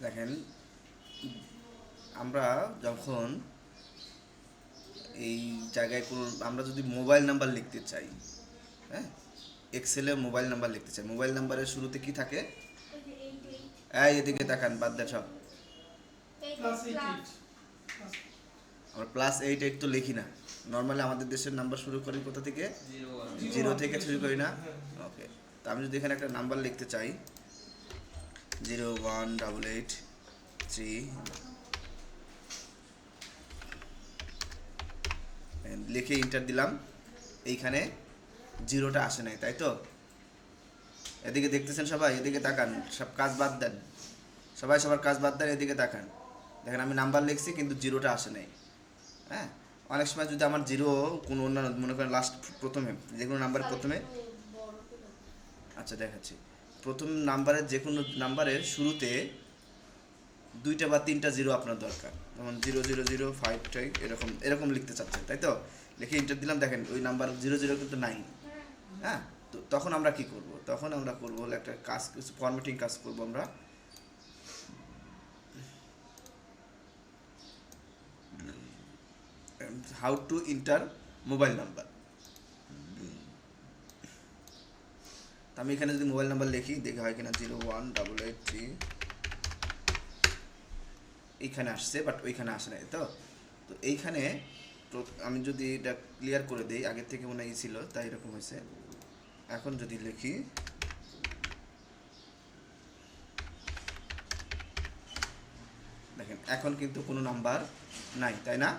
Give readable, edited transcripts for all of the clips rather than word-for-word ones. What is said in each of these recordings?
দেখেন, আমরা যখন এই জায়গায় কোনো আমরা যদি মোবাইল নাম্বার লিখতে চাই, হ্যাঁ, এক্সেলে মোবাইল নাম্বার লিখতে চাই, মোবাইল নাম্বারের শুরুতে কি থাকে? এদিকে তাকান, বাদ দেন সব। আমরা +88 তো লিখি না। নর্মালি আমাদের দেশের নাম্বার শুরু করি কোথা থেকে? জিরো থেকে শুরু করি না? ওকে। তো আমি যদি এখানে একটা নাম্বার লিখতে চাই, 01883, লিখে ইন্টার দিলাম। এইখানে জিরোটা আসে নাই, তাই তো? এদিকে দেখতেছেন সবাই? এদিকে তাকান, সব কাজ বাদ দেন, সবাই সবার কাজ বাদ দেন, এদিকে তাকান। দেখেন আমি নাম্বার লিখছি কিন্তু জিরোটা আসে নাই। হ্যাঁ, অনেক সময় যদি আমার জিরো কোনো অন্যান্য, মনে করেন লাস্ট প্রথমে যে কোনো নাম্বারের প্রথমে, আচ্ছা দেখাচ্ছি, প্রথম নাম্বারের যে কোনো নাম্বারের শুরুতে 2টা বা 3টা জিরো আপনার দরকার, যেমন 0005 এরকম এরকম লিখতে চাচ্ছেন, তাই তো? লিখে ইন্টার দিলাম। দেখেন ওই নাম্বার 00 কিন্তু নাই। হ্যাঁ, তো তখন আমরা কি করব? তখন আমরা করব হলো একটা কাজ, কিছু ফরম্যাটিং কাজ করব আমরা। How to inter mobile number. আমি এখানে যদি মোবাইল নাম্বার লিখি, দেখে হয় কিনা, 01883, এইখানে আসছে, বাট ওইখানে আসে নাই। তো তো এইখানে আমি যদি এটা ক্লিয়ার করে দিই, আগের থেকে মনে হয় ছিল তাই এরকম হয়েছে। এখন যদি লিখি, দেখেন এখন কিন্তু কোনো নাম্বার নাই, তাই না?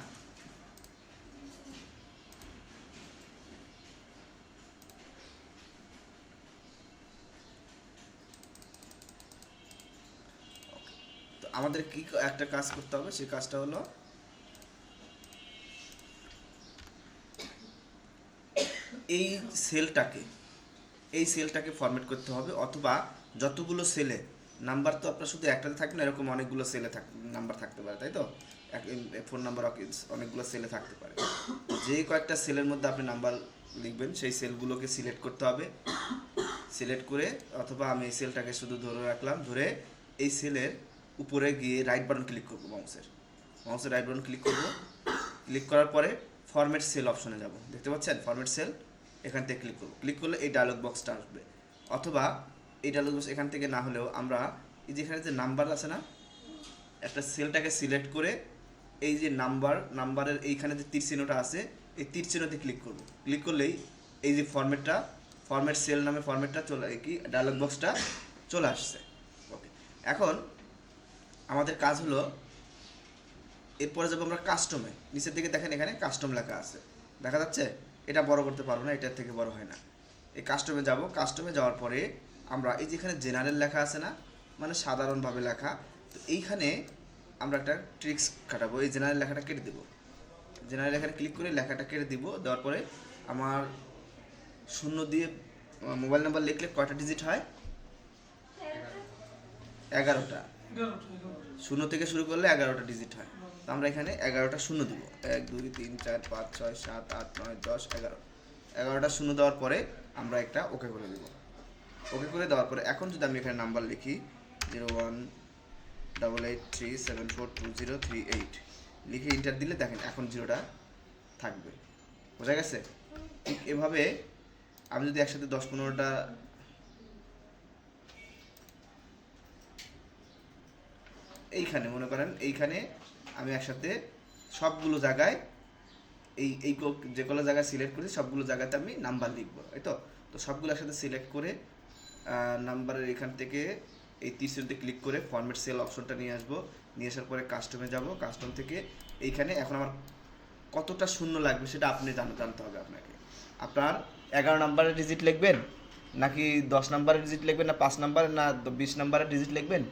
তো আমাদের কি একটা কাজ করতে হবে, সেই কাজটা হলো এই সেলটাকে এই সেলটাকে ফরম্যাট করতে হবে, অথবা যতগুলো সেলে নাম্বার, তো আপনার শুধু একটাতে থাকবে না, এরকম অনেকগুলো সেলে নাম্বার থাকতে পারে, তাই তো? ফোন নাম্বার অনেকগুলো সেলে থাকতে পারে। যে কয়েকটা সেলের মধ্যে আপনি নাম্বার লিখবেন, সেই সেলগুলোকে সিলেক্ট করতে হবে। সিলেক্ট করে, অথবা আমি এই সেলটাকে শুধু ধরে রাখলাম, ধরে এই সেলের উপরে গিয়ে রাইট বাটন ক্লিক করবো, মাউসের রাইট বাটন ক্লিক করবো। ক্লিক করার পরে ফরম্যাট সেল অপশনে যাব, দেখতে পাচ্ছেন ফরম্যাট সেল, এখান থেকে ক্লিক করবো। ক্লিক করলে এই ডায়লগ বক্সটা আসবে, অথবা এই ডায়লগ বক্স এখান থেকে না হলেও আমরা এই যেখানে যে নাম্বার আছে না, একটা সেলটাকে সিলেক্ট করে এই যে নাম্বারের এইখানে যে তীর চিহ্নটা আছে, এই তীর চিহ্নতে ক্লিক করব। ক্লিক করলেই এই যে ফরম্যাট সেল নামে ফরম্যাটটা চলে, কি ডায়লগ বক্সটা চলে আসছে। ওকে, এখন আমাদের কাজ হলো, এরপরে যাবো আমরা কাস্টমে। নিচের দিকে দেখেন এখানে কাস্টম লেখা আছে, দেখা যাচ্ছে? এটা বড় করতে পারবো না, এটার থেকে বড় হয় না। এই কাস্টমে যাব, কাস্টমে যাওয়ার পরে আমরা এই যেখানে জেনারেল লেখা আছে না, মানে সাধারণভাবে লেখা, তো এইখানে আমরা একটা ট্রিক্স খাটাবো, এই জেনারেল লেখাটা কেটে দেবো। জেনারেল লেখাটা ক্লিক করে লেখাটা কেটে দিব। দেওয়ার পরে আমার শূন্য দিয়ে মোবাইল নাম্বার লিখলে কয়টা ডিজিট হয়? 11টা। শূন্য থেকে শুরু করলে 11টা ডিজিট হয়। তো আমরা এখানে 11টা শূন্য দিব, 1 2 3 4 5 6 7 8 9 10 11। 11টা শূন্য দেওয়ার পরে আমরা একটা ওকে করে দেব। ওকে করে দেওয়ার পরে এখন যদি আমি এখানে নাম্বার লিখি, 01883742038, লিখে ইন্টার দিলে দেখেন এখন জিরোটা থাকবে। বোঝা গেছে? ঠিক এভাবে আমি যদি একসাথে 10-15টা, এইখানে মনে করেন এইখানে আমি একসাথে সবগুলো জায়গায় এই এই যেগুলো জায়গায় সিলেক্ট করেছি সবগুলো জায়গাতে আমি নাম্বার লিখবো, তাই তো? তো সবগুলো একসাথে সিলেক্ট করে নাম্বারের এখান থেকে এই তীরচিহ্নতে ক্লিক করে ফরম্যাট সেল অপশনটা নিয়ে আসবো। নিয়ে আসার পরে কাস্টমে যাব, কাস্টম থেকে এইখানে এখন আমার কতটা শূন্য লাগবে সেটা আপনি জানতে হবে আপনাকে। আপনার 11 নাম্বারের ডিজিট লিখবেন, নাকি 10 নাম্বারের ডিজিট লিখবেন, না 5 নাম্বারের, না 20 নাম্বারের ডিজিট লিখবেন?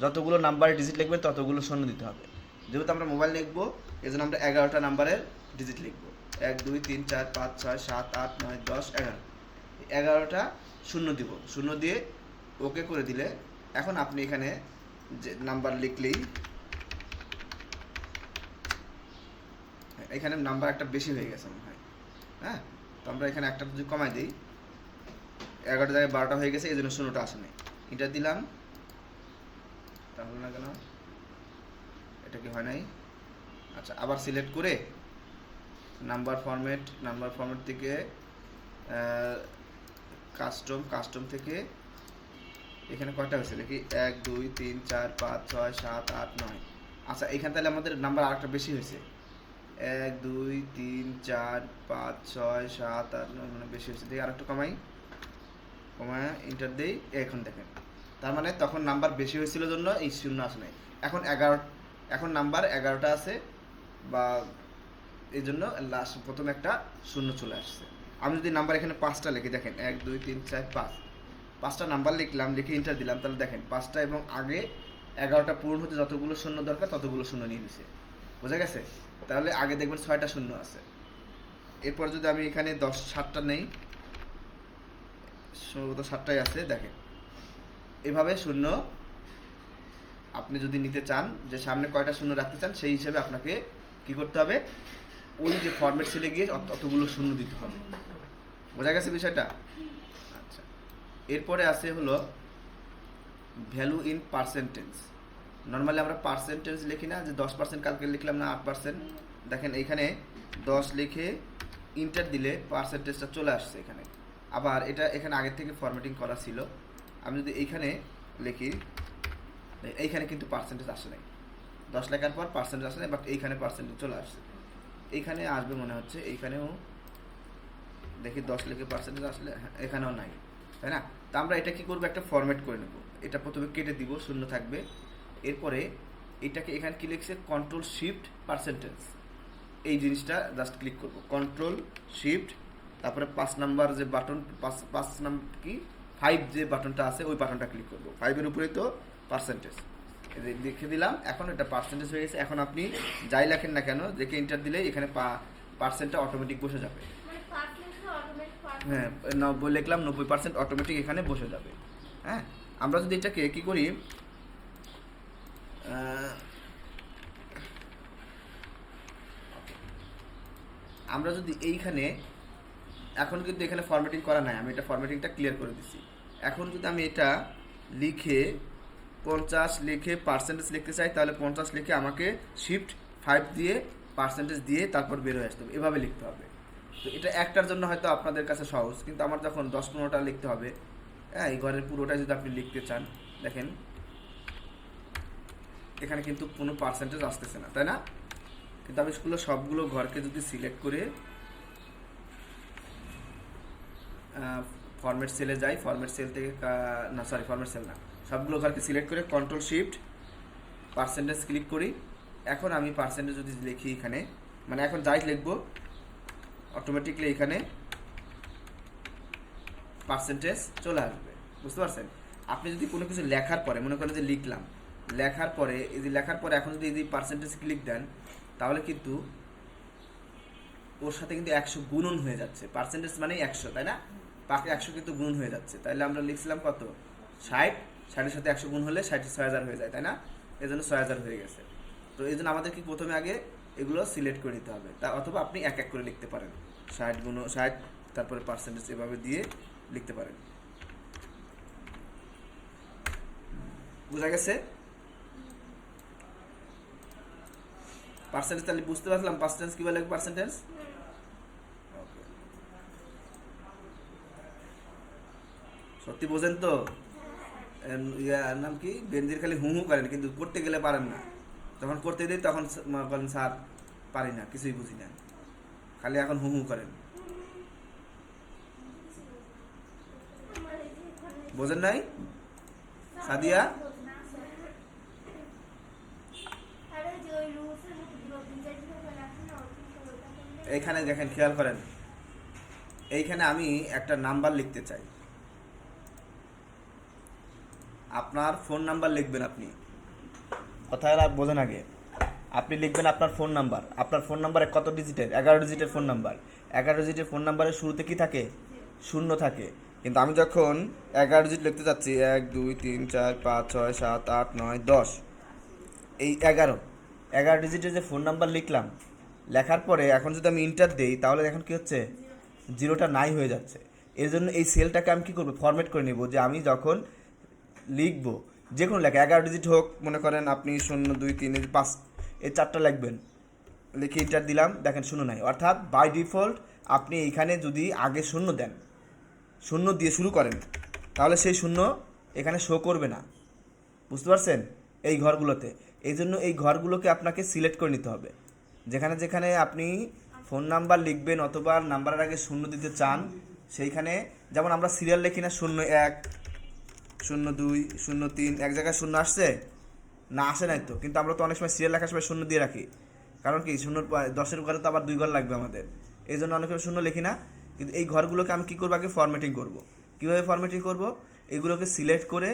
যতগুলো নাম্বারের ডিজিট লিখবেন ততগুলো শূন্য দিতে হবে। যেহেতু আমরা মোবাইল লিখবো, এই জন্য আমরা 11টা নাম্বারের ডিজিট লিখবো। 1 2 3 4 5 6 7 8 9 10 11। 11টা শূন্য দিব, শূন্য দিয়ে ওকে করে দিলে এখন আপনি এখানে যে নাম্বার লিখলেই, এখানে নাম্বার একটা বেশি হয়ে গেছে মনে হয়। হ্যাঁ, তো আমরা এখানে একটা যদি কমাই দিই, 11টা জায়গায় 12টা হয়ে গেছে, এই জন্য শূন্যটা আসে নাই। এটা দিলাম, এটা হলো না কেন, এটা কি হয় নাই? আচ্ছা, আবার সিলেক্ট করে নাম্বার ফরম্যাট থেকে কাস্টম থেকে এখানে কয়টা হয়েছে দেখি, 1 2 3 4 5 6 7 8 9। আচ্ছা, এখানে তাহলে আমাদের নাম্বার আরেকটা বেশি হয়েছে, 1 2 3 4 5 6 7 8 9, মানে বেশি হয়েছে। দেখি আরেকটু কমায় এন্টার দেই, এখন দেখেন তার মানে তখন নাম্বার বেশি হয়েছিল জন্য এই শূন্য আসে নাই। এখন নাম্বার 11টা আছে, বা এই জন্য লাস্ট প্রথম একটা শূন্য চলে আসছে। আমি যদি নাম্বার এখানে 5টা লিখি, দেখেন 1 2 3 4 5টা নাম্বার লিখলাম, লিখে এন্টার দিলাম, তাহলে দেখেন 5টা এবং আগে 11টা পূরণ হতে যতগুলো শূন্য দরকার ততগুলো শূন্য নিয়ে নিছে। বোঝা গেছে? তাহলে আগে দেখবেন 6টা শূন্য আছে। এরপর যদি আমি এখানে 7টা নেই, সম্ভবত 7টাই আছে, দেখেন এভাবে শূন্য আপনি যদি নিতে চান, যে সামনে কয়টা শূন্য রাখতে চান সেই হিসেবে আপনাকে কি করতে হবে, ওই যে ফরম্যাট সেলে গিয়ে অতগুলো শূন্য দিতে হবে। বোঝা গেছে বিষয়টা? আচ্ছা, এরপরে আছে হলো ভ্যালু ইন পার্সেন্টেজ। নর্মালি আমরা পার্সেন্টেজ লিখি না, যে 10% কালকে লিখলাম না 8%। দেখেন এইখানে 10 লিখে ইন্টার দিলে পার্সেন্টেজটা চলে আসছে এখানে। আবার এটা এখানে আগে থেকে ফরম্যাটিং করা ছিল। আমি যদি এইখানে লিখি, এইখানে কিন্তু পার্সেন্টেজ আসে নাই, 10 লেখার পর পার্সেন্টেজ আসে নাই, বাট এইখানে পার্সেন্টেজ চলে আসছে। এইখানে আসবে মনে হচ্ছে, এইখানেও দেখি 10 লিখে পার্সেন্টেজ আসলে, হ্যাঁ এখানেও নাই, তাই না? তো আমরা এটা কি করবো, একটা ফরম্যাট করে নেব। এটা প্রথমে কেটে দিব, শূন্য থাকবে। এরপরে এটাকে এখানে কি লিখছে, কন্ট্রোল শিফট পার্সেন্টেজ, এই জিনিসটা জাস্ট ক্লিক করব, কন্ট্রোল শিফট, তারপরে 5 নাম্বার যে বাটন, 5 নাম্বার কি 5 যে বাটনটা আছে ওই বাটনটা ক্লিক করব। 5-এর উপরেই তো পার্সেন্টেজ লিখে দিলাম। এখন এটা পার্সেন্টেজ হয়ে গেছে। এখন আপনি যাই লেখেন না কেন, দেখে এন্টার দিলে এখানে পার্সেন্টটা অটোমেটিক বসে যাবে। হ্যাঁ, 90 লিখলাম, 90% অটোমেটিক এখানে বসে যাবে। হ্যাঁ, আমরা যদি এটাকে কি করি, আমরা যদি এইখানে, এখন কিন্তু এখানে ফরম্যাটিং করা নাই, আমি এটা ফরম্যাটিংটা ক্লিয়ার করে দিচ্ছি। এখন যদি আমি এটা লিখে 50 লিখে পার্সেন্টেজ লিখতে চাই, তাহলে 50 লিখে আমাকে শিফট 5 দিয়ে পার্সেন্টেজ দিয়ে তারপর বের হয়ে আসতে হবে, এভাবে লিখতে হবে। তো এটা একটার জন্য হয়তো আপনাদের কাছে সহজ, কিন্তু আমার যখন 10-15টা লিখতে হবে, হ্যাঁ এই ঘরের পুরোটাই যদি আপনি লিখতে চান, দেখেন এখানে কিন্তু কোনো পার্সেন্টেজ আসতেছে না, তাই না? কিন্তু আমি স্কুলে সবগুলো ঘরকে যদি সিলেক্ট করে ফরম্যাট সেলে যাই, ফরম্যাট সেল থেকে না সরি ফরম্যাট সেল না, সবগুলো ঘরকে সিলেক্ট করে কন্ট্রোল শিফট পার্সেন্টেজ ক্লিক করি। এখন আমি পার্সেন্টেজ যদি লিখি এখানে, মানে এখন যাই লিখবো অটোমেটিকলি এখানে পার্সেন্টেজ চলে আসবে। বুঝতে পারছেন? আপনি যদি কোনো কিছু লেখার পরে, মনে করেন যে লিখলাম, লেখার পরে এই যে লেখার পরে এখন যদি এই যে পার্সেন্টেজ ক্লিক দেন, তাহলে কিন্তু ওর সাথে কিন্তু 100 গুণন হয়ে যাচ্ছে। পার্সেন্টেজ মানে 100, তাই না? বাকি 100 কিন্তু গুণ হয়ে যাচ্ছে। তাইলে আমরা লিখছিলাম কত, 60, 60-এর সাথে 100 গুণ হলে 60 6000 হয়ে যায়, তাই না? এই জন্য 6000 হয়ে গেছে। তো এই জন্য আমাদের কি প্রথমে আগে এগুলো সিলেক্ট করে নিতে হবে, তা অথবা আপনি এক এক করে লিখতে পারেন, 60 গুণ 60 তারপরে পার্সেন্টেজ এভাবে দিয়ে লিখতে পারেন। বোঝা গেছে? পার্সেন্টেজ তাহলে বুঝতে পারলাম পার্সেন্টেজ কিভাবে লাগবে, পার্সেন্টেজ। সত্যি বোঝেন তো? ইয়ার নাম কি, বেনজির খালি হু করেন, কিন্তু করতে গেলে পারেন না। যখন করতে দিই তখন বলেন স্যার পারি না, কিছুই বুঝি না, খালি এখন হু করেন। বোঝেন নাই সাদিয়া? এইখানে দেখেন, খেয়াল করেন, এইখানে আমি একটা নাম্বার লিখতে চাই, আপনার ফোন নাম্বার লিখবেন। আপনি কথাটা বোঝেন আগে, আপনি লিখবেন আপনার ফোন নাম্বার। আপনার ফোন নাম্বারে কত ডিজিটের? 11 ডিজিটের ফোন নাম্বার। 11 ডিজিটের ফোন নাম্বারের শুরুতে কি থাকে? শূন্য থাকে। কিন্তু আমি যখন 11 ডিজিট লিখতে চাচ্ছি, 1 2 3 4 5 6 7 8 9 10, এই 11 ডিজিটের যে ফোন নাম্বার লিখলাম, লেখার পরে এখন যদি আমি ইন্টার দিই, তাহলে এখন কি হচ্ছে, জিরোটা নাই হয়ে যাচ্ছে। এর জন্য এই সেলটাকে আমি কী করবো, ফরম্যাট করে নেব, যে আমি যখন লিখবো যে কোনো লেখা 11 ডিজিট হোক, মনে করেন আপনি 0 2 3 5 এই চারটা লিখবেন, লিখে এন্টার দিলাম, দেখেন শূন্য নাই। অর্থাৎ বাই ডিফল্ট আপনি এইখানে যদি আগে শূন্য দেন, শূন্য দিয়ে শুরু করেন, তাহলে সেই শূন্য এখানে শো করবে না, বুঝতে পারছেন, এই ঘরগুলোতে। এই জন্য এই ঘরগুলোকে আপনাকে সিলেক্ট করে নিতে হবে। যেখানে যেখানে আপনি ফোন নাম্বার লিখবেন অথবা নাম্বারের আগে শূন্য দিতে চান, সেইখানে যেমন আমরা সিরিয়াল লিখি না, 01 02 03, এক জায়গায় শূন্য আসছে না, আসে নাই তো, কিন্তু আমরা তো অনেক সময় সিরিয়াল লেখার সময় শূন্য দিয়ে রাখি, কারণ কি 10-এর ঘরে তো আবার 2 ঘর লাগবে আমাদের, এই জন্য অনেক সময় শূন্য লিখি না। কিন্তু এই ঘরগুলোকে আমি কী করবো, আগে ফরম্যাটিং করব। কীভাবে ফরম্যাটিং করব, এগুলোকে সিলেক্ট করে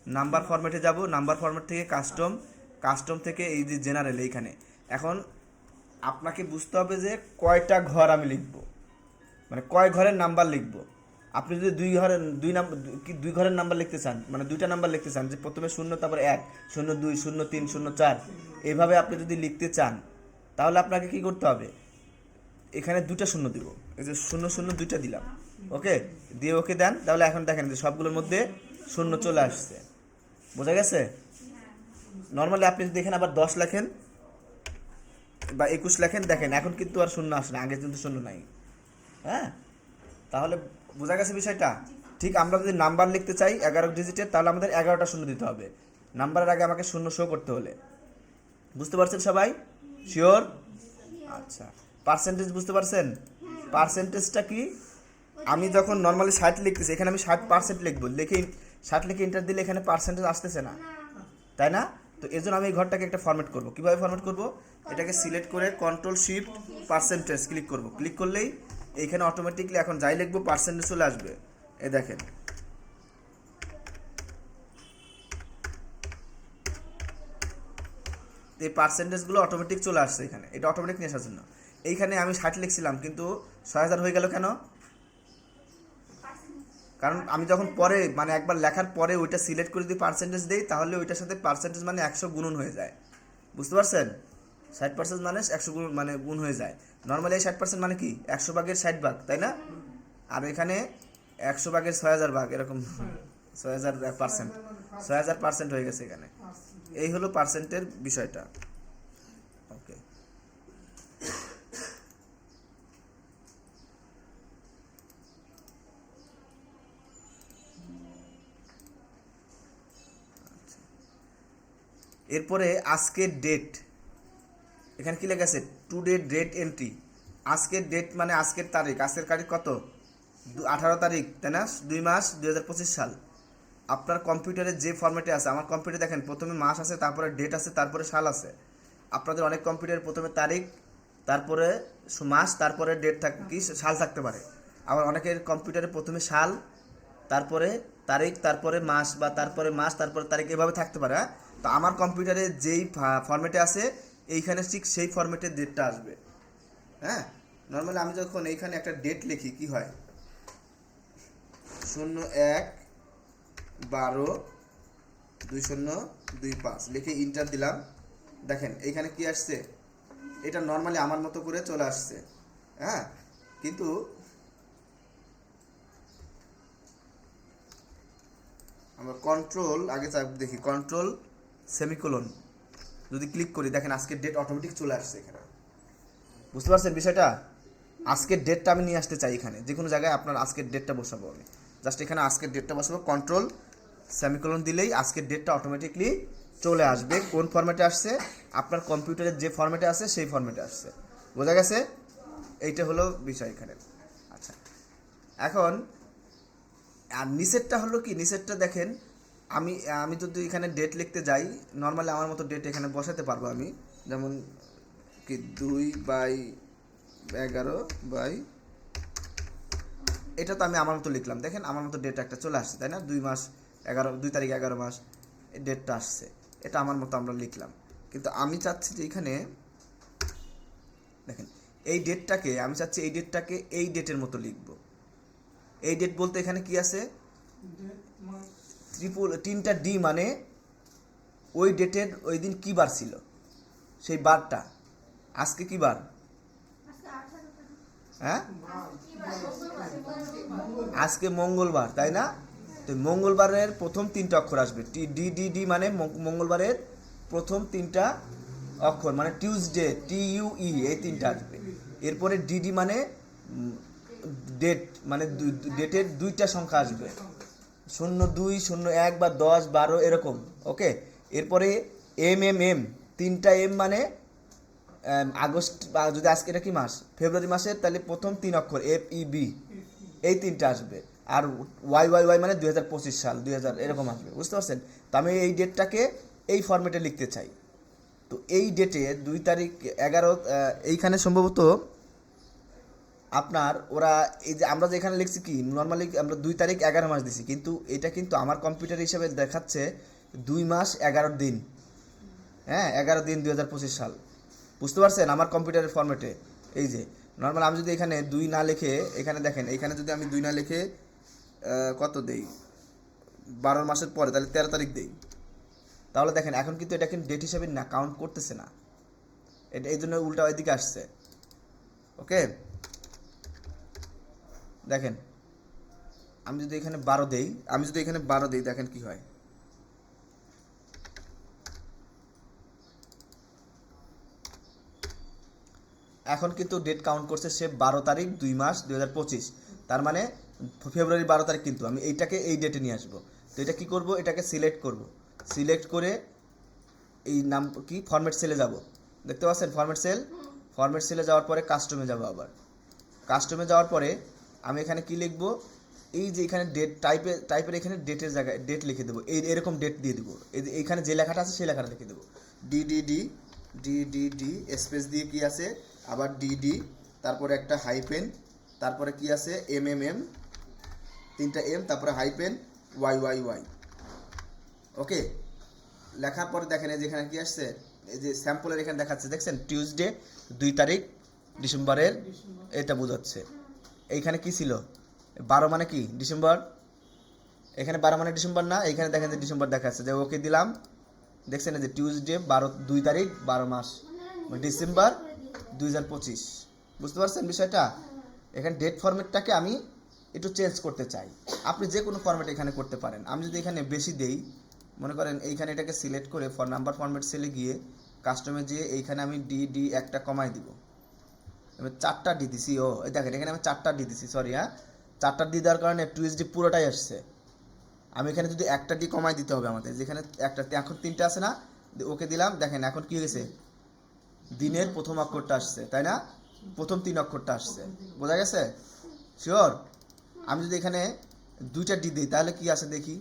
নাম্বার ফরম্যাটে যাব, নাম্বার ফরম্যাট থেকে কাস্টম, কাস্টম থেকে এই যে জেনারেল, এইখানে এখন আপনাকে বুঝতে হবে যে কয়টা ঘর আমি লিখব, মানে কয় ঘরের নাম্বার লিখব। আপনি যদি দুই ঘরের নাম্বার লিখতে চান, মানে দুইটা নাম্বার লিখতে চান, যে প্রথমে 0 তারপর 1 0 2 0 3 0 4, এইভাবে আপনি যদি লিখতে চান, তাহলে আপনাকে কি করতে হবে, এখানে দুইটা শূন্য দিব, এই যে 0 0 দুইটা দিলাম, ওকে দিয়ে ওকে দেন, তাহলে এখন দেখেন যে সবগুলোর মধ্যে শূন্য চলে আসছে, বোঝা গেছে। নর্মালি আপনি যদি এখানে আবার 10 লেখেন বা 21 লেখেন, দেখেন এখন কিন্তু আর শূন্য আসে না, আগে কিন্তু শূন্য নাই। হ্যাঁ, তাহলে বোঝা গেছে বিষয়টা। ঠিক আমরা যদি নাম্বার লিখতে চাই 11 ডিজিটের, তাহলে আমাদের 11টা শূন্য দিতে হবে নাম্বারের আগে, আমাকে শূন্য শো করতে হলে। বুঝতে পারছেন সবাই? শিওর? আচ্ছা, পার্সেন্টেজ বুঝতে পারছেন? পার্সেন্টেজটা কি, আমি যখন নর্মালি 60 লিখতেছি, এখানে আমি 60% লিখবো, লিখে 60 লিখে এন্টার দিলে এখানে পার্সেন্টেজ আসতেছে না, তাই না? তো এর জন্য আমি এই ঘরটাকে একটা ফরম্যাট করব। কীভাবে ফরম্যাট করব, এটাকে সিলেক্ট করে Ctrl+Shift% ক্লিক করব। ক্লিক করলেই এইখানে অটোমেটিকলি এখন যাই লিখবো পার্সেন্টেজ চলে আসবে। এই দেখেন, এই পার্সেন্টেজগুলো অটোমেটিক চলে আসছে এখানে, এটা অটোমেটিক নিয়ে আসার জন্য। এইখানে আমি 60 লিখছিলাম, কিন্তু 6000 হয়ে গেল কেন? কারণ আমি যখন পরে মানে একবার লেখার পরে ওইটা সিলেক্ট করে যদি পার্সেন্টেজ দেই, তাহলে ওইটার সাথে পার্সেন্টেজ মানে 100 গুণন হয়ে যায়, বুঝতে পারছেন? 60% মানে 100 গুণ, মানে গুণ হয়ে যায়। নর্মালি এই 60% মানে কি 100 ভাগের 60 ভাগ, তাই না? আর এখানে 100 ভাগের 6000 ভাগ, এরকম 6000%, 6000% হয়ে গেছে এখানে। এই হলো পার্সেন্টের বিষয়টা। ওকে, এরপরে আজকের ডেট, এখানে কি লেখা আছে, টুডে ডেট এন্ট্রি। আজকের ডেট মানে আজকের তারিখ, আজকের তারিখ কত, 18 তারিখ, তাই না? 2 মাস 2025 সাল। আপনার কম্পিউটারে যে ফরম্যাটে আছে, আমার কম্পিউটারে দেখেন প্রথমে মাস আছে, তারপরে ডেট আছে, তারপরে সাল আছে। আপনাদের অনেক কম্পিউটারে প্রথমে তারিখ, তারপরে মাস, তারপরে ডেট কি সাল থাকতে পারে। আবার অনেকের কম্পিউটারে প্রথমে সাল, তারপরে তারিখ, তারপরে মাস, বা তারপরে মাস, তারপরে তারিখ, এভাবে থাকতে পারে। হ্যাঁ, তো আমার কম্পিউটারে যেই ফরম্যাটে আছে, এইখানে ঠিক সেই ফরম্যাটে ডেটটা আসবে। হ্যাঁ, নর্মালি আমি যখন এইখানে একটা ডেট লিখি, কি হয়, 01/12/2025 লিখে ইন্টার দিলাম, দেখেন এইখানে কি আসছে, এটা নর্মালি আমার মতো করে চলে আসছে। হ্যাঁ, কিন্তু আমরা কন্ট্রোল আগে দেখি, কন্ট্রোল সেমিকোলন যদি ক্লিক করি, দেখেন আজকের ডেট অটোমেটিক চলে আসছে এখানে। বুঝতে পারছেন বিষয়টা? আজকের ডেটটা আমি নিয়ে আসতে চাই এখানে, যে কোনো জায়গায় আপনার আজকের ডেটটা বসাবো আমি, জাস্ট এখানে আজকের ডেটটা বসাবো, কন্ট্রোল সেমিকোলন দিলেই আজকের ডেটটা অটোমেটিকলি চলে আসবে। কোন ফরম্যাটে আসছে, আপনার কম্পিউটারের যে ফরম্যাটে আছে সেই ফরম্যাটে আসছে। বোঝা গেছে? এইটা হলো বিষয় এখানে। আচ্ছা, এখন আর নিচেরটা হলো কি, নিচেরটা দেখেন, আমি আমি যদি এখানে ডেট লিখতে যাই, নর্মালি আমার মতো ডেট এখানে বসাতে পারবো আমি, যেমন কি 2/11 এটা তো আমি আমার মতো লিখলাম, দেখেন আমার মতো ডেট একটা চলে আসছে, তাই না? 2 মাস 11, 2 তারিখ 11 মাস, এই ডেটটা আসছে, এটা আমার মতো আমরা লিখলাম। কিন্তু আমি চাচ্ছি যে এখানে দেখেন এই ডেটটাকে, আমি চাচ্ছি এই ডেটটাকে এই ডেটের মতো লিখব। এই ডেট বলতে এখানে কি আছে, তিনটা ডি, মানে ওই ডেটের ওই দিন কি বার ছিল, সেই বারটা। আজকে কি বার? হ্যাঁ, আজকে মঙ্গলবার, তাই না? তো তো মঙ্গলবারের প্রথম 3টা অক্ষর আসবে, ডি ডি ডি মানে মঙ্গলবারের প্রথম 3টা অক্ষর, মানে টিউসডে, TUE, এই 3টা আসবে। এরপরে ডিডি মানে ডেট, মানে ডেটের 2টা সংখ্যা আসবে, 02, 01 বা 10, 12 এরকম। ওকে, এরপরে এম 3টা এম মানে আগস্ট, বা যদি আজকে এটা কি মাস, ফেব্রুয়ারি মাসের, তাহলে প্রথম 3 অক্ষর FEB, এই 3টা আসবে। আর ওয়াই মানে 2025 সাল, 2000 এরকম আসবে, বুঝতে পারছেন? তো আমি এই ডেটটাকে এই ফরম্যাটে লিখতে চাই। তো এই ডেটে 2 তারিখ 11, এইখানে সম্ভবত আপনার ওরা এই যে আমরা যেখানে লিখছি কি নর্মালি আমরা 2 তারিখ 11 মাস দিছি, কিন্তু এটা কিন্তু আমার কম্পিউটার হিসেবে দেখাচ্ছে 2 মাস 11 দিন। হ্যাঁ, 11 দিন 2025 সাল, বুঝতে পারছেন? আমার কম্পিউটারের ফরম্যাটে এই যে নর্মাল আমি যদি এখানে 2 না লিখে, এখানে দেখেন, এখানে যদি আমি 2 না লিখে কত দেই, 12 মাসের পরে, তাহলে 13 তারিখ দেই, তাহলে দেখেন এখন কিন্তু এটা কিন্তু ডেট হিসেবে না কাউন্ট করতেছে না, এটা এই জন্য উল্টা ওইদিকে আসছে। ওকে, দেখেন আমি যদি এখানে 12 দেই, দেখেন কি হয়। এখন কিন্তু ডেট কাউন্ট করছে সে 12 তারিখ 2 মাস 2025, তার মানে ফেব্রুয়ারি 12 তারিখ, কিন্তু আমি এইটাকে এই ডেটে নিয়ে আসবো। তো এটা কি করব, এটাকে সিলেক্ট করব, সিলেক্ট করে এই নাম কি ফরম্যাট সেলে যাব, দেখতে পাচ্ছেন ফরম্যাট সেলে যাওয়ার পরে কাস্টমে যাব, আবার কাস্টমে যাওয়ার পরে আমি এখানে কি লিখবো, এই যে এখানে ডেট টাইপের এখানে ডেটের জায়গায় ডেট লিখে দেবো, এরকম ডেট দিয়ে দেবো, এইখানে যে লেখাটা আছে সেই লেখাটা লিখে দেবো, ডি স্পেস দিয়ে কি আছে, আবার ডিডি, তারপরে একটা হাইপেন, তারপরে কি আছে এম 3টা এম, তারপরে হাইপেন ওয়াই। ওকে, লেখার পরে দেখেন এই যেখানে কি আসছে, এই যে স্যাম্পলের এখানে দেখাচ্ছে, দেখছেন টিউসডে 2 তারিখ ডিসেম্বরের, এটা বোঝাচ্ছে। এইখানে কি ছিল 12 মানে কি ডিসেম্বর, এখানে 12 মানে ডিসেম্বর না, এখানে দেখেন যে ডিসেম্বর দেখাচ্ছে, যে ওকে দিলাম, দেখছেন এই যে টিউসডে 2 তারিখ 12 মাস ডিসেম্বর 2025, বুঝতে পারছেন বিষয়টা? এখানে ডেট ফরম্যাটটাকে আমি একটু চেঞ্জ করতে চাই, আপনি যে কোনো ফরম্যাট এখানে করতে পারেন। আমি যদি এখানে বেশি দেই, মনে করেন এইখানে এটাকে সিলেক্ট করে নাম্বার ফরম্যাট সেলে গিয়ে কাস্টমে যেয়ে এইখানে আমি ডি একটা কমাই দিব, এবার 4টা ডি দিছি, ও দেখেন এখানে আমি 4টা ডি দিছি, সরি, হ্যাঁ 4টা ডি দেওয়ার কারণে টিউসডে পুরোটাই আসছে। আমি এখানে যদি একটা ডি কমাই দিতে হবে আমাদের, যেখানে একটা, এখন 3টা আছে না, ওকে দিলাম, দেখেন এখন কি হয়েছে, দিনের প্রথম অক্ষরটা আসছে, তাই না? প্রথম 3 অক্ষরটা আসছে, বোঝা গেছে? শিওর? আমি যদি এখানে 2টা ডি দিই তাহলে কি আসে দেখি,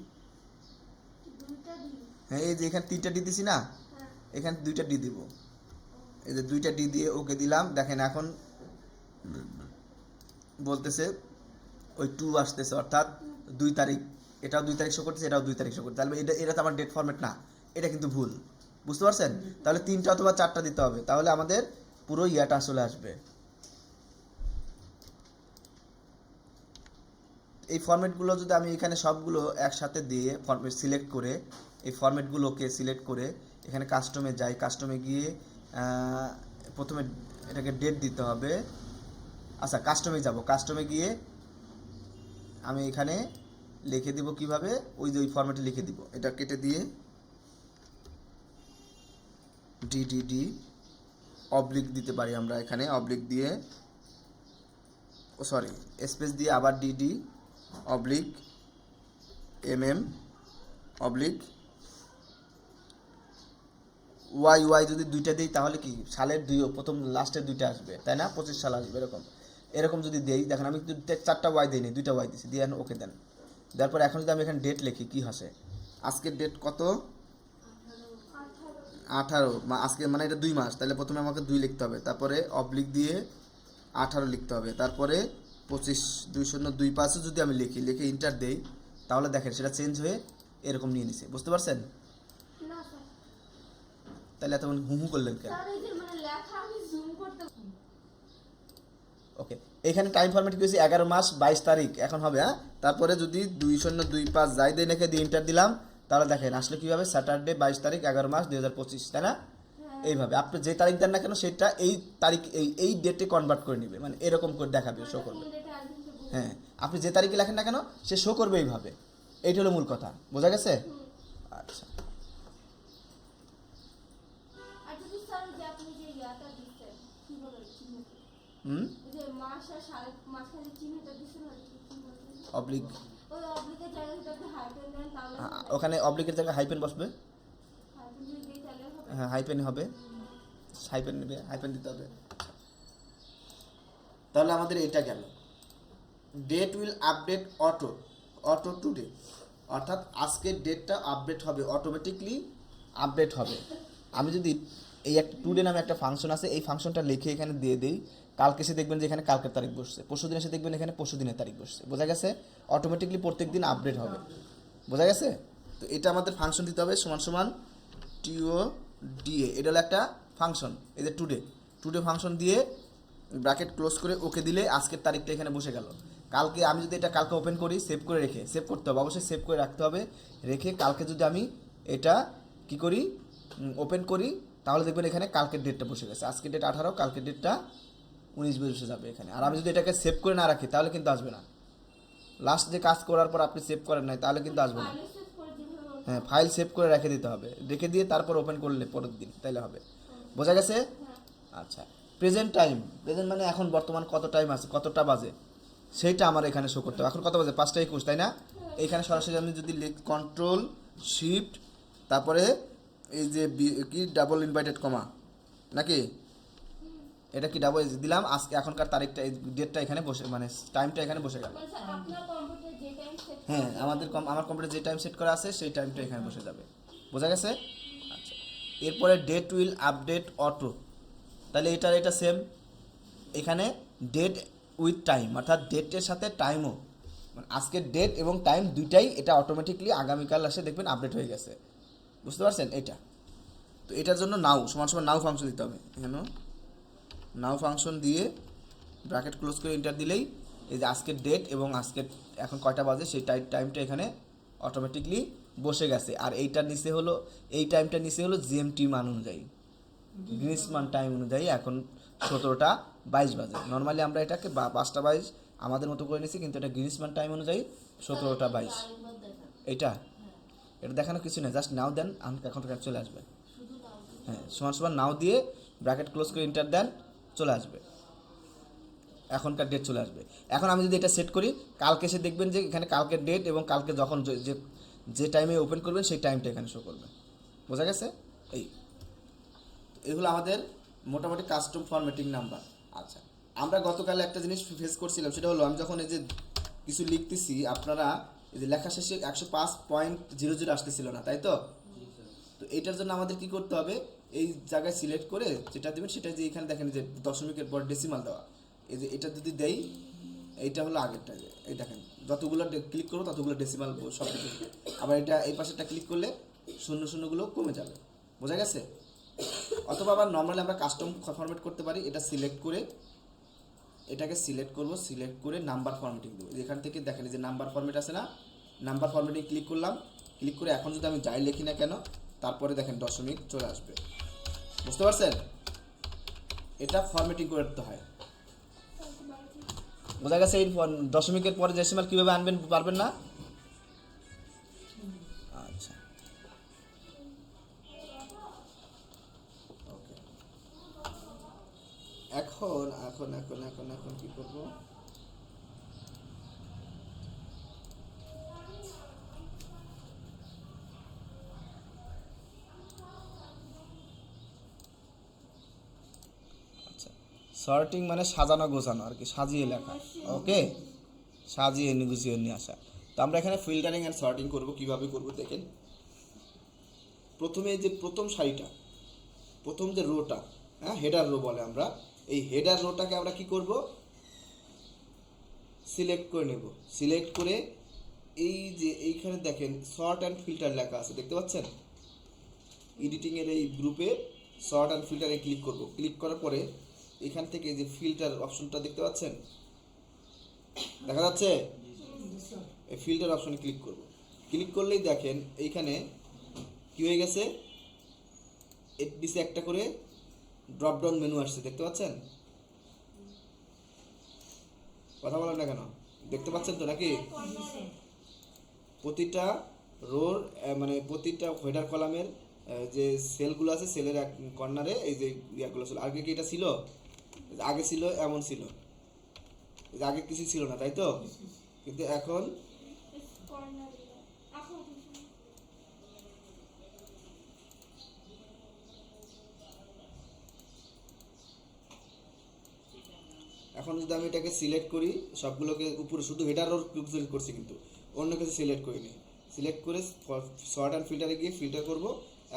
হ্যাঁ এই যে এখানে 3টা ডি দিছি না, এখানে 2টা ডি দিব, এই যে 2টা ডি দিয়ে ওকে দিলাম, দেখেন এখন বলতেছে ওই 2 আসতেছে, অর্থাৎ 2 তারিখ, এটাও 2 তারিখ শো করতেছে, এটাও 2 তারিখ শো করতেছে, তাহলে এটা তো আমার ডেট ফরম্যাট না, এটা কিন্তু ভুল, বুঝতে পারছেন? তাহলে 3টা অথবা 4টা দিতে হবে, তাহলে আমাদের পুরো ইয়াটা আসলে আসবে। এই ফরম্যাটগুলো যদি আমি এখানে সবগুলো একসাথে দিয়ে ফরম্যাট সিলেক্ট করে, এই ফরম্যাটগুলোকে সিলেক্ট করে এখানে কাস্টমে যাই, কাস্টমে গিয়ে প্রথমে এটাকে ডেট দিতে হবে, আচ্ছা কাস্টমে যাব, কাস্টমে গিয়ে আমি এখানে লিখে দিব কিভাবে, ওই যে ওই ফরম্যাটে লিখে দিব, এটা কেটে দিয়ে ডি অবলিক দিতে পারি আমরা, এখানে অবলিক দিয়ে, ও সরি স্পেস দিয়ে আবার D oblique M oblique Y যদি 2টা দিই তাহলে কি সালের 2 প্রথম লাস্টের 2টা আসবে, তাই না? 25 সাল আসবে, এরকম যদি দেই, দেখেন আমি কিন্তু 4টা ওয়াই দিইনি, 2টা ওয়াই দিছি, দিয়ে ওকে দেন, তারপর এখন যদি আমি এখানে ডেট লিখি, কি হাসে, আজকের ডেট কত, 18, আজকে মানে এটা 2 মাস, তাহলে প্রথমে আমাকে 2 লিখতে হবে, তারপরে অবলিক দিয়ে 18 লিখতে হবে, তারপরে 25 2025 যদি আমি লিখে ইন্টার দেই, তাহলে দেখেন সেটা চেঞ্জ হয়ে এরকম নিয়ে নিছে, বুঝতে পারছেন? তাহলে এত হু করলেন কেন? ওকে, এখানে টাইম ফরম্যাট কি হয়েছে, 11 মাস 22 তারিখ এখন হবে, হ্যাঁ। তারপরে যদি 2025 যাই দিয়ে লিখে দিয়ে ইন্টার দিলাম, তাহলে দেখেন আসলে কি হবে, স্যাটারডে 22 তারিখ 11 মাস 2025, তাই না? এইভাবে আপনি যে তারিখ দেন না কেন সেটা এই তারিখ এই ডেটে কনভার্ট করে নেবে, মানে এরকম করে দেখাবে, শো করবে। হ্যাঁ, আপনি যে তারিখে লেখেন না কেন সে শো করবে এইভাবে, এইটা হলো মূল কথা, বোঝা গেছে? আচ্ছা, আর যদি স্যার যে আপনি যে ইয়াটা দিচ্ছেন কি বলেন চিহ্নটা, হুম, যে মাস আর সাড়ে মাঝখানে চিহ্নটা দিচ্ছেন আর কি বলেন, অবলিক, ওই অবলিকের জায়গায় যদি আপনি হাইফেন দেন তাহলে ওখানে অবলিকের জায়গায় হাইপেন বসবে। হাইফেন দিয়ে দিয়ে তাহলে হবে। হ্যাঁ, হাইপেন হবে, হাইপেন নেবে, হাইপেন দিতে হবে। তাহলে আমাদের এটা গেল। Date will update auto today, অর্থাৎ আজকের ডেটটা আপডেট হবে, অটোমেটিকলি আপডেট হবে। আমি যদি এই একটা টুডে নামে একটা ফাংশন আছে, এই ফাংশনটা লিখে এখানে দিয়ে দিই, কালকে এসে দেখবেন যে এখানে কালকের তারিখ বসছে, পরশুদিন এসে দেখবেন এখানে পরশুদিনের তারিখ বসছে, বোঝা গেছে? অটোমেটিকলি প্রত্যেক দিন আপডেট হবে, বোঝা গেছে? তো এটা আমাদের ফাংশন দিতে হবে সমান সমান TODA, এটা হলো একটা ফাংশন, এই যে টুডে ফাংশন দিয়ে ব্র্যাকেট ক্লোজ করে ওকে দিলে আজকের তারিখটা এখানে বসে গেল। কালকে আমি যদি এটা কালকে ওপেন করি, সেভ করে রেখে, সেভ করতে হবে অবশ্যই, সেভ করে রাখতে হবে, রেখে কালকে যদি আমি এটা কি করি, ওপেন করি, তাহলে দেখবেন এখানে কালকের ডেটটা বসে গেছে, আজকের ডেট 18, কালকের ডেটটা 19 বসে যাবে এখানে। আর আমি যদি এটাকে সেভ করে না রাখি তাহলে কিন্তু আসবে না, লাস্ট যে কাজ করার পর আপনি সেভ করেন নাই তাহলে কিন্তু আসবে না। ফাইলে সেভ করে যেভাবে হ্যাঁ, ফাইল সেভ করে রেখে দিতে হবে, রেখে দিয়ে তারপর ওপেন করলে পরের দিন তাইলে হবে, বোঝা গেছে? আচ্ছা, প্রেজেন্ট টাইম, প্রেজেন্ট মানে এখন বর্তমান কত টাইম আছে, কতটা বাজে, সেইটা আমার এখানে শো করতে হবে। এখন কত বাজে? 5টা 21, তাই না? এইখানে সরাসরি আমি যদি কন্ট্রোল শিফট তারপরে এই যে কি ডাবল ইনভার্টেড কমা নাকি, এটা কি ডাবল দিলাম, আজকে এখনকার তারিখটা, এই ডেটটা এখানে বসে, মানে টাইমটা এখানে বসে গেল। মানে স্যার আপনার কম্পিউটার যে টাইম সেট হ্যাঁ, আমার কম্পিউটার যে টাইম সেট করা আছে সেই টাইমটা এখানে বসে যাবে, বোঝা গেছে? আচ্ছা, এরপরে ডেট উইল আপডেট অটো, তাহলে এটা সেম, এখানে ডেট উইথ টাইম, অর্থাৎ ডেটের সাথে টাইমও, মানে আজকের ডেট এবং টাইম দুইটাই এটা অটোমেটিকলি আগামীকাল আসে দেখবেন আপডেট হয়ে গেছে, বুঝতে পারছেন? এইটা তো এটার জন্য নাও সমান সমান নাও ফাংশন দিতে হবে, এখানে নাও ফাংশন দিয়ে ব্র্যাকেট ক্লোজ করে এন্টার দিলেই এই যে আজকের ডেট এবং আজকের এখন কয়টা বাজে সেই টাইমটা এখানে অটোমেটিকলি বসে গেছে। আর এইটার নিচে হলো, এই টাইমটা নিচে হলো জিএমটি মান অনুযায়ী, গ্রিনিচ মান টাইম অনুযায়ী এখন 17টা 22 বাজে। নর্মালি আমরা এটাকে 5টা 22 আমাদের মতো করে নিয়েছি, কিন্তু এটা গ্রিনিচ মান টাইম অনুযায়ী 17টা 22। আরেকবার দেখান এটা এটা দেখানো কিছু না, জাস্ট নাও দেন, এখন চলে আসবে। শুধু নাও দিন। হ্যাঁ, সমান সমান নাও দিয়ে ব্র্যাকেট ক্লোজ করে এন্টার দেন, চলে আসবে, এখনকার ডেট চলে আসবে। এখন আমি যদি এটা সেট করি, কালকে এসে দেখবেন যে এখানে কালকের ডেট এবং কালকে যখন যে টাইমে ওপেন করবেন সেই টাইমটা এখানে শো করবে, বোঝা গেছে? এগুলো আমাদের মোটামুটি কাস্টম ফরম্যাটিং নাম্বার। আচ্ছা, আমরা গতকাল একটা জিনিস ফেস করছিলাম, সেটা হলো আমি যখন এই যে কিছু লিখতেছি, আপনারা এই যে লেখা শেষে 105.00 আসতেছিল না, তাই তো? তো এটার জন্য আমাদের কি করতে হবে, এই জায়গায় সিলেক্ট করে যেটা দেবেন সেটা, যে এখানে দেখেন যে দশমিকের পর ডেসিমাল দেওয়া, এই যে এটা যদি দেই, এইটা হলো আগেরটা, এই দেখেন যতগুলো ক্লিক করবো ততগুলো ডেসিমাল সব কিছু, আবার এটা এই পাশেরটা ক্লিক করলে শূন্যগুলো কমে যাবে, বোঝা গেছে? অথবা আবার নর্মালি আমরা কাস্টম ফরম্যাট করতে পারি, এটা সিলেক্ট করে এটাকে সিলেক্ট করব, সিলেক্ট করে নাম্বার ফরম্যাটিং দেবো, এখান থেকে দেখেন যে নাম্বার ফরম্যাট আছে না, নাম্বার ফরম্যাটিং ক্লিক করলাম, ক্লিক করে এখন যদি আমি যাই লিখি না কেন, তারপরে দেখেন দশমিক চলে আসবে, বুঝতে পারছেন? এটা ফরম্যাটিং করতে হয়, বোঝা গেছে? এই দশমিকের পরে ডেসিমাল কীভাবে আনবেন পারবেন না? আচ্ছা, ওকে, এখন এখন এখন এখন এখন কি করব, সর্টিং মানে সাজানো গোছানো আর কি, সাজিয়ে লেখা, ওকে, সাজিয়ে গুছিয়ে নিয়ে আসা। তো আমরা এখানে ফিল্টারিং অ্যান্ড সর্টিং করব, কিভাবে করব দেখেন। প্রথমে যে প্রথম সারিটা, প্রথম যে রোটা, হ্যাঁ, হেডার রো বলে আমরা, এই হেডার রোটাকে আমরা কি করব, সিলেক্ট করে নেব, সিলেক্ট করে এই যে এইখানে দেখেন সর্ট অ্যান্ড ফিল্টার লেখা আছে, দেখতে পাচ্ছেন? এডিটিংয়ের এই গ্রুপে সর্ট অ্যান্ড ফিল্টারে ক্লিক করব, ক্লিক করার পরে এখান থেকে যে ফিল্টার অপশনটা দেখতে পাচ্ছেন, দেখা যাচ্ছে? এই ফিল্টার অপশনে ক্লিক করব, ক্লিক করলেই দেখেন এইখানে কি হয়ে গেছে, এর নিচে একটা করে ড্রপ ডাউন মেনু আসছে, দেখতে পাচ্ছেন? কথা বলেন না কেন, দেখতে পাচ্ছেন তো নাকি? প্রতিটা রোর মানে প্রতিটা হেডার কলামের যে সেলগুলো আছে সেলের এক কর্নারে এই যে ইয়াগুলো ছিল। আগে কি এটা ছিল? আগে ছিল এমন ছিল, আগে কিছু ছিল না, তাই তো? কিন্তু এখন কর্নার এখন এখন যদি আমি এটাকে সিলেক্ট করি, সবগুলোকে উপরে শুধু হেডার রোর সিলেক্ট করছি, কিন্তু অন্য কিছু সিলেক্ট করিনি। সিলেক্ট করে সর্ট অ্যান্ড ফিল্টারে গিয়ে ফিল্টার করব।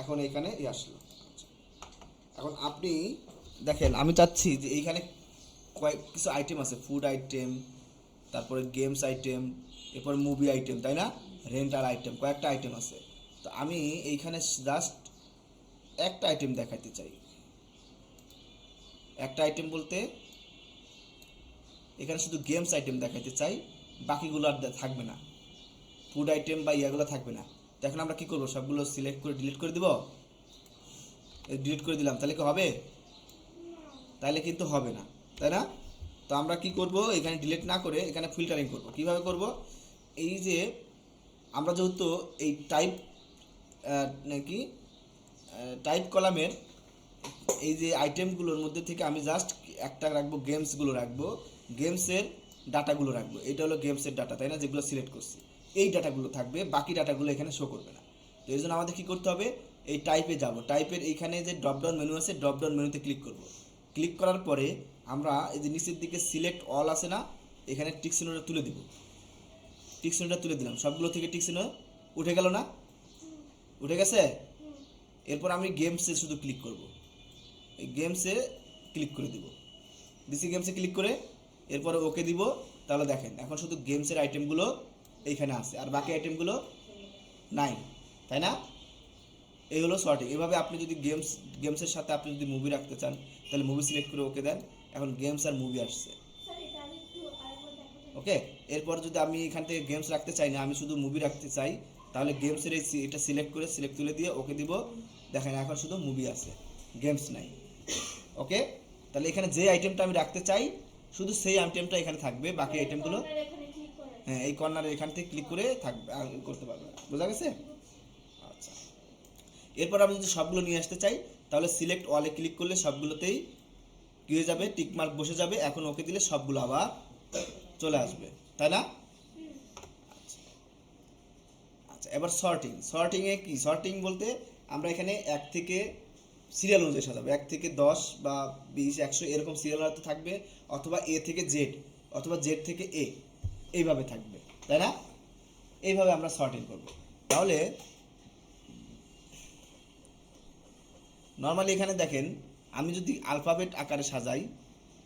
এখন এখানে আসলো। আচ্ছা, এখন আপনি দেখেন, আমি চাচ্ছি যে এইখানে কয়েক কিছু আইটেম আছে, ফুড আইটেম, তারপরে গেমস আইটেম, এরপর মুভি আইটেম, তাই না? রেন্টাল আইটেম, কয়েকটা আইটেম আছে। তো আমি এইখানে জাস্ট একটা আইটেম দেখাতে চাই। একটা আইটেম বলতে এখানে শুধু গেমস আইটেম দেখাতে চাই, বাকিগুলো আর থাকবে না, ফুড আইটেম বা ইয়াগুলো থাকবে না। তো এখন আমরা কী করবো? সবগুলো সিলেক্ট করে ডিলিট করে দিব। ডিলিট করে দিলাম, তাহলে কি হবে? তাহলে কিন্তু হবে না, তাই না? তো আমরা কি করব? এখানে ডিলিট না করে এখানে ফিল্টারিং করব। কিভাবে করব? এই যে আমরা যেহেতু এই টাইপ নাকি টাইপ কলামের এই যে আইটেমগুলোর মধ্যে থেকে আমি জাস্ট একটা রাখবো, গেমসগুলো রাখবো, গেমসের ডাটাগুলো রাখবো। এটা হলো গেমসের ডাটা, তাই না? যেগুলো সিলেক্ট করছি এই ডাটাগুলো থাকবে, বাকি ডাটাগুলো এখানে শো করবে না। তো এই জন্য আমাদের কী করতে হবে? এই টাইপে যাব, টাইপের এইখানে যে ড্রপডাউন মেনু আছে, ড্রপডাউন মেনুতে ক্লিক করব। ক্লিক করার পরে আমরা এই যে নিচের দিকে সিলেক্ট অল আছে না, এখানে টিক চিহ্নটা তুলে দিব। টিক চিহ্নটা তুলে দিলাম, সবগুলো থেকে টিক চিহ্ন উঠে গেল না? উঠে গেছে? এরপর আমি গেমসে শুধু ক্লিক করব, এই গেমসে ক্লিক করে দিব। ডিসি গেমসে ক্লিক করে এরপরে ওকে দিব। তাহলে দেখেন এখন শুধু গেমসের আইটেমগুলো এইখানে আছে, আর বাকি আইটেমগুলো নাই, তাই না? এই হলো সর্টিং। এভাবে আপনি যদি গেমসের সাথে আপনি যদি মুভি রাখতে চান, তাহলে মুভি সিলেক্ট করে ওকে দেন। এখন গেমস আর মুভি আসছে, স্যার এটা আমি একটু আরেকবার দেখাতে ওকে। এরপর যদি আমি এখান থেকে গেমস রাখতে চাই না, আমি শুধু মুভি রাখতে চাই, তাহলে গেমসের এই এটা সিলেক্ট করে সিলেক্ট তুলে দিয়ে ওকে দিব। দেখেন এখন শুধু মুভি আছে, গেমস নাই, ওকে। তাহলে এখানে যে আইটেমটা আমি রাখতে চাই শুধু সেই আইটেমটা এখানে থাকবে, বাকি আইটেমগুলো কর্নার এখানে ক্লিক করে হ্যাঁ এই কর্নারে এখান থেকে ক্লিক করে থাকবে, করতে পারবে। বোঝা গেছে? আচ্ছা, এরপর আমি যদি সবগুলো নিয়ে আসতে চাই, তাহলে সিলেক্ট অলে ক্লিক করলে সবগুলোতেই কী হয়ে যাবে? টিকমার্ক বসে যাবে। এখন ওকে দিলে সবগুলো আবার চলে আসবে, তাই না? আচ্ছা, এবার সর্টিং। সর্টিংয়ে কি? সর্টিং বলতে আমরা এখানে এক থেকে সিরিয়াল অনুযায়ী সাজাবো, 1 থেকে 10 বা 20, 100 এরকম সিরিয়াল হয়তো থাকবে, অথবা এ থেকে জেড, অথবা জেড থেকে এ, এইভাবে থাকবে, তাই না? এইভাবে আমরা সর্টিং করব। তাহলে নর্মালি এখানে দেখেন, আমি যদি আলফাবেট আকারে সাজাই,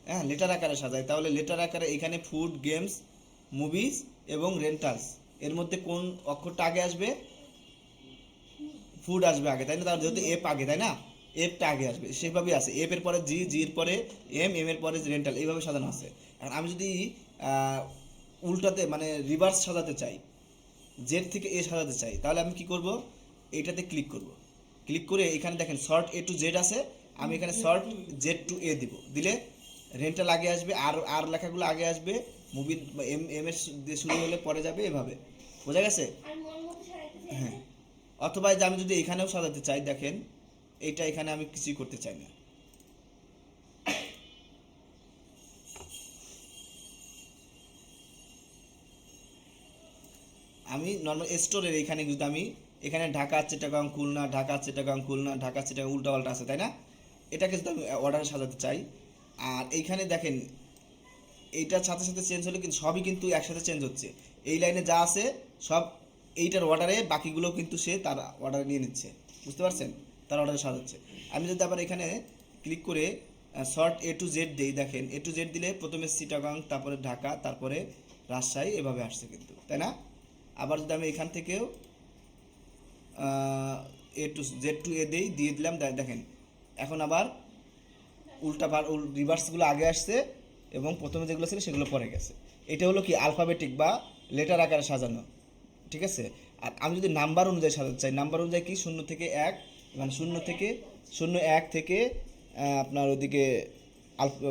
হ্যাঁ লেটার আকারে সাজাই, তাহলে লেটার আকারে এখানে ফুড, গেমস, মুভিজ এবং রেন্টালস, এর মধ্যে কোন অক্ষরটা আগে আসবে? ফুড আসবে আগে, তাই না? তার যেহেতু এফ আগে, তাই না? এফটা আগে আসবে, সেভাবেই আছে। এফ এর পরে জি, জির পরে এম, এম এর পরে রেন্টাল, এইভাবে সাজানো আছে। এখন আমি যদি উল্টাতে মানে রিভার্স সাজাতে চাই, জেড থেকে এ সাজাতে চাই, তাহলে আমি কি করব? এইটাতে ক্লিক করব। ক্লিক করে এখানে দেখেন শর্ট এ টু জেড আছে, আমি এখানে শর্ট জেড টু এ দিব। দিলে রেন্টাল আগে আসবে, আর আর লেখাগুলো আগে আসবে, মুভি এম এম এর দিয়ে শুরু হলে পরে যাবে, এভাবে। বোঝা গেছে? আর মন মতো সারাইতে চাই হ্যাঁ। অথবা এই যে আমি যদি এখানেও সাজাতে চাই, দেখেন এইটা এখানে আমি কিছুই করতে চাই না, আমি নর্মাল স্টোরের এখানে যদি আমি এখানে ঢাকা, চিটাগাং, খুলনা, ঢাকা, চিটাগাং, খুলনা, ঢাকা, চিটাগাং, উল্টাপাল্টা আছে, তাই না? এটাকে যদি আমি অর্ডারে সাজাতে চাই, আর এইখানে দেখেন এইটার সাথে সাথে চেঞ্জ হলে কিন্তু সবই কিন্তু একসাথে চেঞ্জ হচ্ছে। এই লাইনে যা আছে সব এইটার অর্ডারে, বাকিগুলো কিন্তু সে তার অর্ডারে নিয়ে নিচ্ছে, বুঝতে পারছেন? তার অর্ডারে সাজাচ্ছে। আমি যদি আবার এখানে ক্লিক করে শর্ট এ টু জেড দিই, দেখেন এ টু জেড দিলে প্রথমে চিটাগাং, তারপরে ঢাকা, তারপরে রাজশাহী, এভাবে আসছে কিন্তু, তাই না? আবার যদি আমি এখান থেকেও এ টু জেড টু এ দিয়ে দিলাম, দেখেন এখন আবার রিভার্সগুলো আগে আসছে এবং প্রথমে যেগুলো ছিল সেগুলো পরে গেছে। এটা হলো কি আলফাবেটিক বা লেটার আকারে সাজানো, ঠিক আছে? আর আমি যদি নাম্বার অনুযায়ী সাজাতে চাই, নাম্বার অনুযায়ী কি 0 থেকে 1, মানে 1 থেকে আপনার ওদিকে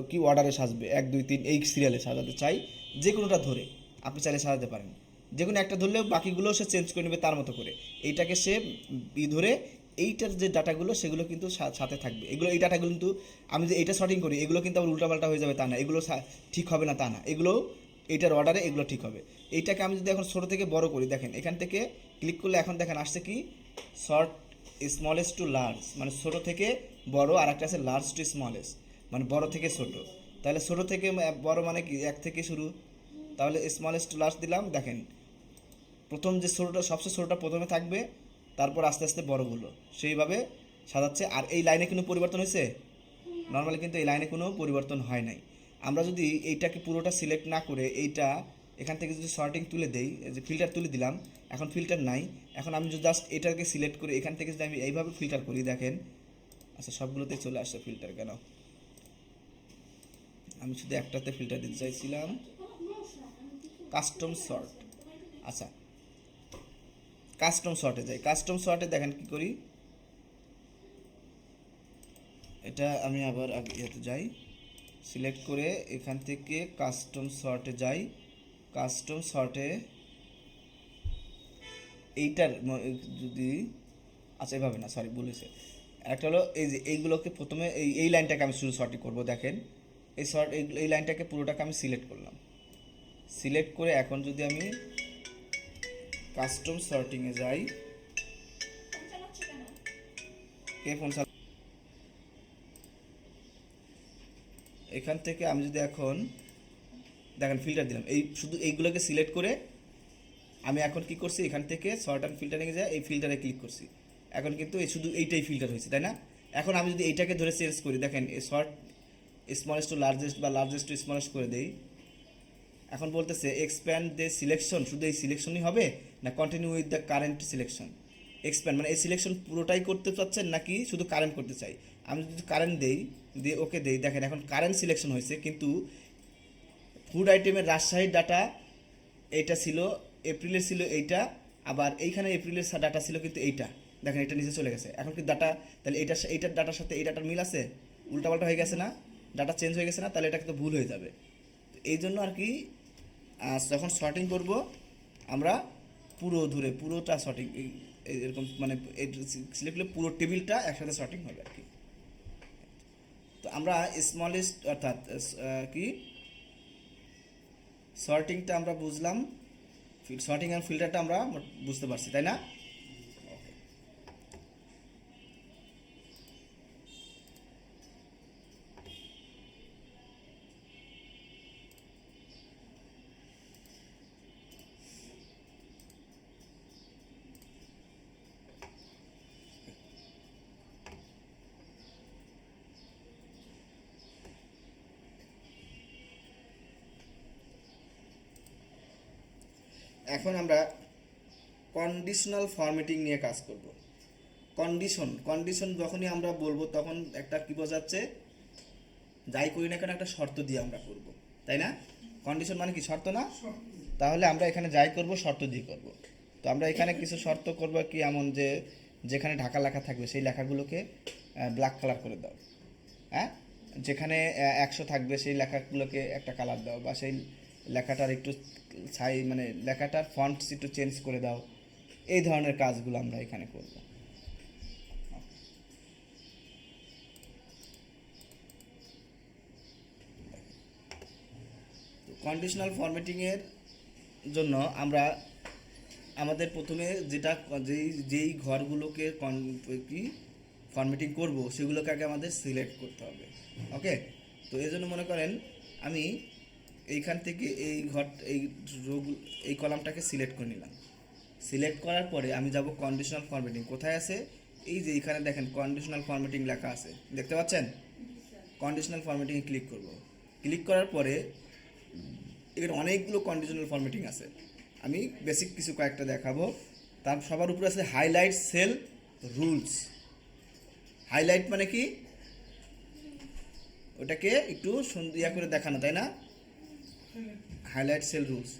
কি অর্ডারে সাজবে, 1 2 3 এই সিরিয়ালে সাজাতে চাই, যে কোনোটা ধরে আপনি চাইলে সাজাতে পারেন। যে কোনো একটা ধরলেও বাকিগুলো সে চেঞ্জ করে নেবে তার মতো করে। এইটাকে সে ধরে এইটার যে ডাটাগুলো সেগুলো কিন্তু সাথে থাকবে। এগুলো এই ডাটাগুলো কিন্তু আমি যে এইটা শর্টিং করি এগুলো কিন্তু আবার উল্টাপাল্টা হয়ে যাবে তা না, এগুলো ঠিক হবে না তা না, এগুলো এইটার অর্ডারে এগুলো ঠিক হবে। এইটাকে আমি যদি এখন ছোটো থেকে বড় করি, দেখেন এখান থেকে ক্লিক করলে এখন দেখেন আসছে কি শর্ট স্মলেস্ট টু লার্জ, মানে ছোটো থেকে বড়, আর একটা আছে লার্জ টু স্মলেস্ট মানে বড় থেকে ছোট। তাহলে ছোটো থেকে বড় মানে কি এক থেকে শুরু, তাহলে স্মলেস্ট টু লার্জ দিলাম। দেখেন প্রথম যে ছোটোটা সবচেয়ে ছোটোটা প্রথমে থাকবে, তারপর আস্তে আস্তে বড়গুলো সেইভাবে সাজাচ্ছে। আর এই লাইনে কোনো পরিবর্তন হয়েছে? নর্মালি কিন্তু এই লাইনে কোনো পরিবর্তন হয় নাই। আমরা যদি এইটাকে পুরোটা সিলেক্ট না করে এইটা এখান থেকে যদি শর্টিং তুলে দেই, যে ফিল্টার তুলে দিলাম, এখন ফিল্টার নাই, এখন আমি যদি জাস্ট এটাকে সিলেক্ট করে এখান থেকে যদি আমি এইভাবে ফিল্টার করি, দেখেন আচ্ছা সবগুলোতে চলে আসছে ফিল্টার, কেন আমি শুধু একটাতে ফিল্টার দিতে চাইছিলাম, কাস্টম সর্ট। আচ্ছা কাস্টম সর্টে যাই, কাস্টম সর্টে দেখেন কি করি, এটা আমি আবার ইয়েতে যাই, সিলেক্ট করে এখান থেকে কাস্টম সর্টে যাই, কাস্টম সর্টে এইটার যদি আচ্ছা এভাবে না, সরি ভুল হয়েছে, একটা হলো এই যে এইগুলোকে প্রথমে এই লাইনটাকে আমি শুধু সর্টিং করবো। দেখেন এই লাইনটাকে পুরোটাকে আমি সিলেক্ট করলাম, সিলেক্ট করে এখন যদি আমি কাস্টম সর্টিংয়ে যাই, কে ফোন এখান থেকে আমি যদি এখন দেখেন ফিল্টার দিলাম, এই শুধু এইগুলোকে সিলেক্ট করে আমি এখন কি করছি, এখান থেকে শর্ট অ্যান্ড ফিল্টারিংয়ে যায় এই ফিল্টারে ক্লিক করছি, এখন কিন্তু এই শুধু এইটাই ফিল্টার হয়েছে, তাই না? এখন আমি যদি এইটাকে ধরে চেঞ্জ করি, দেখেন এই শর্ট স্মলেস্ট টু লার্জেস্ট বা লার্জেস্ট টু স্মলেস্ট করে দেই, এখন বলতেছে এক্সপ্যান্ড দ্য সিলেকশন, শুধু এই সিলেকশনই হবে না continue with the current selection. Expand মানে এই সিলেকশন পুরোটাই করতে চাচ্ছেন নাকি শুধু কারেন্ট করতে চাই। আমি যদি কারেন্ট দেই, দিয়ে ওকে দেই, দেখেন এখন কারেন্ট সিলেকশন হয়েছে, কিন্তু ফুড আইটেমের রাজশাহীর ডাটা এইটা ছিল, এপ্রিলের ছিল এইটা, আবার এইখানে এপ্রিলের ডাটা ছিল কিন্তু এইটা, দেখেন এটা নিচে চলে গেছে। এখন কি ডাটা, তাহলে এইটার ডাটার সাথে এই ডাটার মিল আছে? উল্টাপাল্টা হয়ে গেছে না, ডাটা চেঞ্জ হয়ে গেছে না, তাহলে এটা কিন্তু ভুল হয়ে যাবে। তো এই জন্য আর কি যখন শর্টিং করব আমরা পুরো ধরে পুরোটা শর্টিং এরকম মানে সিলেক্ট করলে পুরো টেবিলটা একসাথে শর্টিং হবে আর কি। তো আমরা স্মলেস্ট অর্থাৎ কি শর্টিংটা আমরা বুঝলাম, শর্টিং অ্যান্ড ফিল্টারটা আমরা বুঝতে পারছি, তাই না? এখন আমরা কন্ডিশনাল ফরম্যাটিং নিয়ে কাজ করব। কন্ডিশন যখনই আমরা বলবো তখন একটা কি বোঝাচ্ছে, যাই করি না কেন একটা শর্ত দিয়ে আমরা করব, তাই না? কন্ডিশন মানে কি শর্ত না? তাহলে আমরা এখানে যাই করব শর্ত দিয়ে করব। তো আমরা এখানে কিছু শর্ত করব কি এমন যে যেখানে ঢাকা লেখা থাকবে সেই লেখাগুলোকে ব্ল্যাক কালার করে দাও, হ্যাঁ, যেখানে 100 থাকবে সেই লেখাগুলোকে একটা কালার দাও, বা সেই লেখাটার একটু মানে লেখাটার ফন্টস একটু চেঞ্জ করে দাও। এই ধরনের কাজগুলো আমরা এখানে করব। কন্ডিশনাল ফরম্যাটিংয়ের জন্য আমরা আমাদের প্রথমে যেটা যেই ঘরগুলোকে কি ফরম্যাটিং করব সেগুলোকে আগে আমাদের সিলেক্ট করতে হবে। ওকে, তো এই জন্য মনে করেন আমি এইখান থেকে এই কলামটাকে সিলেক্ট করে নিলাম। সিলেক্ট করার পরে আমি যাব কন্ডিশনাল ফরম্যাটিং, কোথায় আছে? এই যে এখানে দেখেন কন্ডিশনাল ফরম্যাটিং লেখা আছে, দেখতে পাচ্ছেন? কন্ডিশনাল ফরম্যাটিংয়ে ক্লিক করব। ক্লিক করার পরে এখানে অনেকগুলো কন্ডিশনাল ফরম্যাটিং আছে, আমি বেসিক কিছু কয়েকটা দেখাবো। তার সবার উপরে আছে হাইলাইট সেল রুলস। হাইলাইট মানে কি, ওটাকে একটু ইয়া করে দেখানো, তাই না? Highlight sell rules.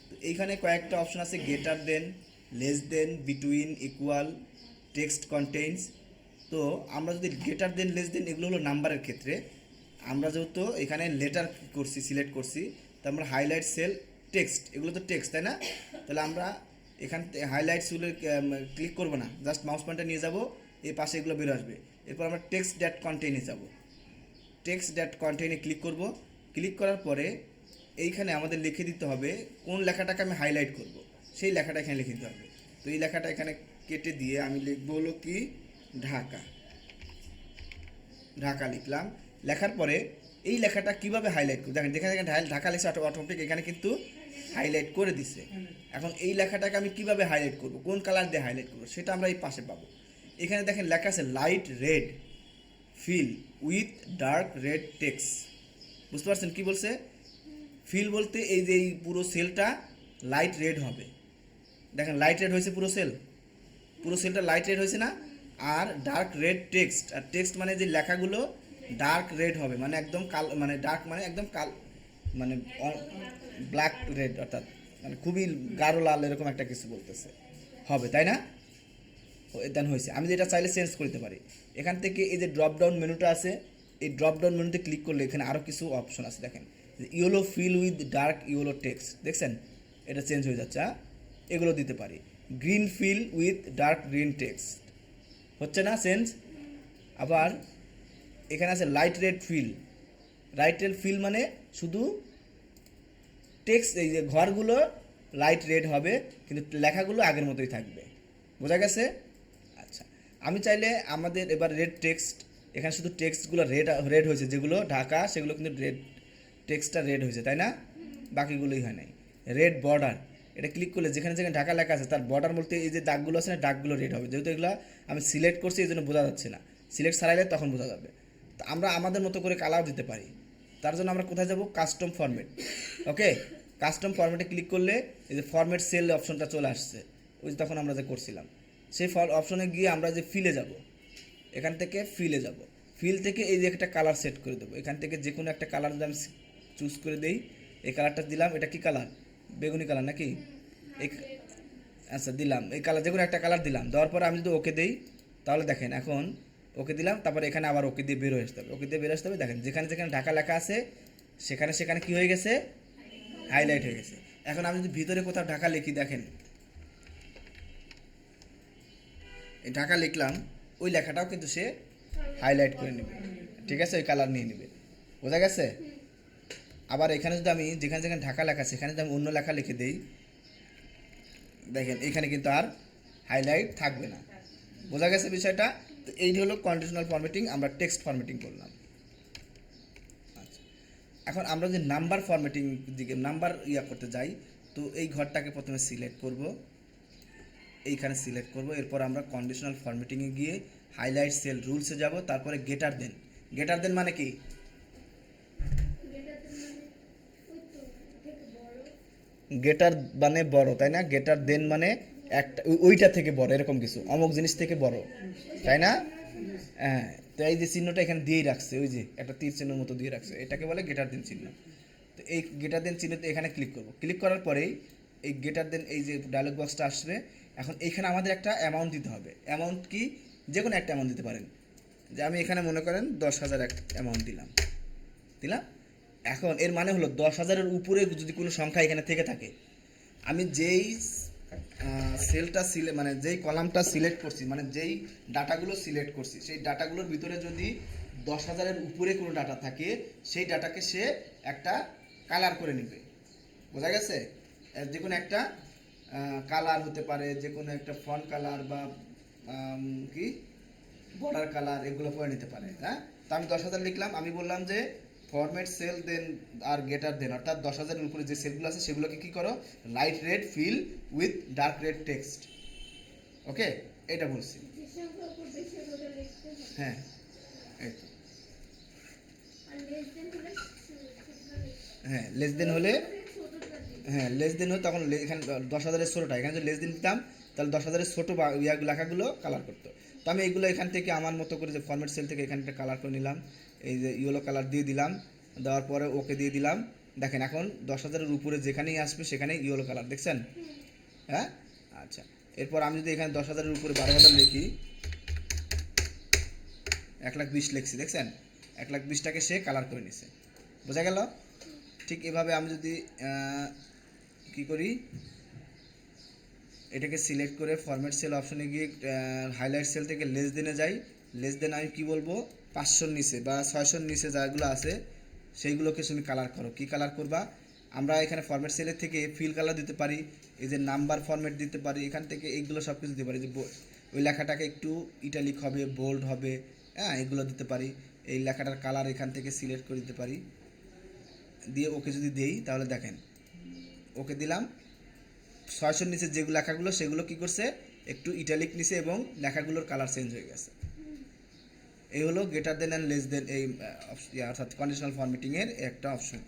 তো এইখানে কয়েকটা অপশন আছে, greater than, less than, between, equal, text contains. তো আমরা যদি গ্রেটার দেন, লেস দেন এগুলো হলো নাম্বারের ক্ষেত্রে, আমরা যেহেতু এখানে লেটার করছি সিলেক্ট করছি, তো আমরা হাইলাইট সেল টেক্সট, এগুলো তো টেক্সট তাই না? তাহলে আমরা এখান থেকে হাইলাইটস ক্লিক করবো না, জাস্ট মাউস পয়েন্টার নিয়ে যাব, এই পাশে এগুলো বেরো আসবে। এরপর আমরা টেক্সট ড্যাট কন্টেইনে যাব, টেক্সট ড্যাট কন্টেইনে ক্লিক করব। ক্লিক করার পরে এইখানে আমাদের লিখে দিতে হবে কোন লেখাটাকে আমি হাইলাইট করব, সেই লেখাটা এখানে লিখে দিতে হবে। তো এই লেখাটা এখানে কেটে দিয়ে আমি লিখবো হলো কি ঢাকা, ঢাকা লিখলাম। লেখার পরে এই লেখাটা কিভাবে হাইলাইট করব, দেখেন যেখানে ঢাকা লিখছে অটোমেটিক এখানে কিন্তু হাইলাইট করে দিছে। এখন এই লেখাটাকে আমি কিভাবে হাইলাইট করব, কোন কালার দিয়ে হাইলাইট করব, সেটা আমরা এই পাশে পাবো। এখানে দেখেন লেখা আছে light red fill with dark red text. বুঝতে পারছেন কি বলছে? ফিল বলতে এই যে এই পুরো সেলটা লাইট রেড হবে। দেখেন লাইট রেড হয়েছে, পুরো সেলটা লাইট রেড হয়েছে না? আর ডার্ক রেড টেক্সট, আর টেক্সট মানে যে লেখাগুলো ডার্ক রেড হবে, মানে একদম কাল, মানে ডার্ক মানে একদম কাল, মানে ব্ল্যাক রেড, অর্থাৎ মানে খুবই গাঢ় লাল এরকম একটা কিছু বলতেছে হবে, তাই না? দেন হয়েছে। আমি যেটা চাইলে চেঞ্জ করতে পারি, এখান থেকে এই যে ড্রপ ডাউন মেনুটা আছে, এই ড্রপ ডাউন মেনুতে ক্লিক করলে এখানে আরও কিছু অপশন আছে। দেখেন yellow feel with dark yellow text, দেখছেন এটা চেঞ্জ হয়ে যাচ্ছে। এগুলো দিতে পারি। Green feel with dark green text, হচ্ছে না চেঞ্জ? আবার এখানে আছে light red feel, light red feel মানে শুধু টেক্সট, এই যে ঘরগুলো লাইট রেড হবে কিন্তু লেখাগুলো আগের মতোই থাকবে। বোঝা গেছে? আচ্ছা, আমি চাইলে আমাদের এবার রেড টেক্সট, এখানে শুধু টেক্সটগুলো রেড হয়েছে, যেগুলো ঢাকা সেগুলো কিন্তু রেড, টেক্সটটা রেড হয়েছে তাই না? বাকিগুলোই হয় নাই। রেড বর্ডার, এটা ক্লিক করলে যেখানে যেখানে ঢাকা লেখা আছে তার বর্ডার বলতে এই যে দাগগুলো আছে না, দাগগুলো রেড হবে। যেহেতু এগুলো আমি সিলেক্ট করছি এই জন্য বোঝা যাচ্ছে না, সিলেক্ট ছাড়াইলে তখন বোঝা যাবে। তো আমরা আমাদের মতো করে কালার দিতে পারি। তার জন্য আমরা কোথায় যাব? Custom format. ওকে, কাস্টম ফরম্যাটে ক্লিক করলে এই যে ফরম্যাট সেল অপশনটা চলে আসছে, ওই যে তখন আমরা যে করছিলাম সেই অপশনে গিয়ে আমরা যে ফিলে যাব, এখান থেকে ফিলে যাব। ফিল থেকে এই যে একটা কালার সেট করে দেবো, এখান থেকে যে কোনো একটা কালার যদি আমি চুজ করে দেই, এই কালারটা দিলাম। এটা কি কালার? বেগুনি কালার নাকি? এই আচ্ছা দিলাম, এই কালার যে কোনো একটা কালার দিলাম। দেওয়ার পরে আমি যদি ওকে দিই, তাহলে দেখেন এখন ওকে দিলাম, তারপরে এখানে আবার ওকে দিয়ে বেরো আসতে হবে, ওকে দিয়ে বেরো আসতে হবে। দেখেন যেখানে যেখানে ঢাকা লেখা আছে সেখানে সেখানে কি হয়ে গেছে? হাইলাইট হয়ে গেছে। এখন আমি যদি ভিতরে কোথাও ঢাকা লিখি, দেখেন এই ঢাকা লিখলাম, ওই লেখাটাও কিন্তু সে হাইলাইট করে নেবে, ঠিক আছে? ওই কালার নিয়ে নেবে। বোঝা গেছে? আবার এখানে যদি আমি যেখানে যেখানে ঢাকা লেখা আছে সেখানে যদি আমি অন্য লেখা লিখে দিই, দেখেন এখানে কিন্তু আর হাইলাইট থাকবে না। বোঝা গেছে বিষয়টা? তো এই হলো কন্ডিশনাল ফরম্যাটিং, আমরা টেক্সট ফরম্যাটিং করলাম। আচ্ছা, এখন আমরা যে নাম্বার ফরম্যাটিং দিকে নাম্বার করতে যাই, তো এই ঘরটাকে প্রথমে সিলেক্ট করব, এইখানে সিলেক্ট করব। এরপর আমরা কন্ডিশনাল ফরম্যাটিংয়ে গিয়ে হাইলাইট সেল রুলসে যাব, তারপরে গেটার দেন। গেটার দেন মানে কি? গেটার মানে বড়, তাই না? গেটার দেন মানে একটা ওইটা থেকে বড়, এরকম কিছু অমুক জিনিস থেকে বড়, তাই না? হ্যাঁ, তো এই যে চিহ্নটা এখানে দিয়েই রাখছে, ওই যে একটা তীর চিহ্নের মতো দিয়ে রাখছে, এটাকে বলে গেটার দেন চিহ্ন। তো এই গেটার দেন চিহ্নতে এখানে ক্লিক করব। ক্লিক করার পরেই এই গেটার দেন এই যে ডায়লগ বক্সটা আসবে। এখন এইখানে আমাদের একটা অ্যামাউন্ট দিতে হবে। অ্যামাউন্ট কি? যে কোনো একটা অ্যামাউন্ট দিতে পারেন। যে আমি এখানে মনে করেন 10,000 একটা অ্যামাউন্ট দিলাম। এখন এর মানে হলো 10,000-এর উপরে যদি কোনো সংখ্যা এখানে থেকে থাকে, আমি যেই সেলটা মানে যেই কলামটা সিলেক্ট করছি, মানে যেই ডাটাগুলো সিলেক্ট করছি, সেই ডাটাগুলোর ভিতরে যদি 10,000-এর উপরে কোনো ডাটা থাকে, সেই ডাটাকে সে একটা কালার করে নেবে। বোঝা গেছে? যে কোনো একটা কালার হতে পারে, যে কোনো একটা ফন্ট কালার বা কি বর্ডার কালার, এগুলো করে নিতে পারে। হ্যাঁ, তো আমি 10,000 লিখলাম। আমি বললাম যে ফরম্যাট সেল দেন আর গেটার দেন, অর্থাৎ 10,000-এর উপরে যে সেলগুলো আছে সেগুলোকে কি করো? Light red fill with dark red text. Okay, এটা বলছি। হ্যাঁ, এই তো। হ্যাঁ, লেস দেন হলে, হ্যাঁ লেস দেন হলে তখন এখানে 10,000-এর ছোটোটা, এখানে যদি লেস দেন দিতাম তাহলে 10,000-এর ছোটো বা লেখাগুলো কালার করতো। তো আমি এইগুলো এখান থেকে আমার মতো করে যে ফরম্যাট সেল থেকে এখানটা কালার করে নিলাম, এই যে ইয়েলো কালার দিয়ে দিলাম। দেওয়ার পরে ওকে দিয়ে দিলাম। দেখেন এখন 10,000-এর উপরে যেখানেই আসবে সেখানেই ইয়েলো কালার, দেখছেন? হ্যাঁ, আচ্ছা। এরপর আমি যদি এখানে 10,000-এর উপরে 12,000 লিখি, 1,20,000 লিখছি, দেখছেন? 1,20,000-টাকে সে কালার করে নিছে। বোঝা গেল? ঠিক এভাবে আমি যদি কি করি, এটাকে সিলেক্ট করে ফরম্যাট সেল অপশনে গিয়ে হাইলাইট সেল থেকে লেস দেনে যাই। লেস দেন আমি কি বলবো, 500 নিচে বা 600 নিচে যাগুলো আছে সেইগুলোকে তুমি কালার করো। কি কালার করবা, আমরা এখানে ফরম্যাট সেলের থেকে ফিল কালার দিতে পারি, এই যে নাম্বার ফরম্যাট দিতে পারি, এখান থেকে এইগুলো সব কিছু দিতে পারি। যে ওই লেখাটাকে একটু ইটালিক হবে, বোল্ড হবে, হ্যাঁ এগুলো দিতে পারি। এই লেখাটার কালার এখান থেকে সিলেক্ট করে দিতে পারি, দিয়ে ওকে যদি দেই তাহলে দেখেন ওকে দিলাম। 600 নিচে যেগুলো লেখাগুলো সেগুলো কি করছে, একটু ইটালিক নিচে এবং লেখাগুলোর কালার চেঞ্জ হয়ে গেছে। এই হলো greater than and less than, এই অর্থাৎ কন্ডিশনাল ফরম্যাটিংয়ের একটা অপশন।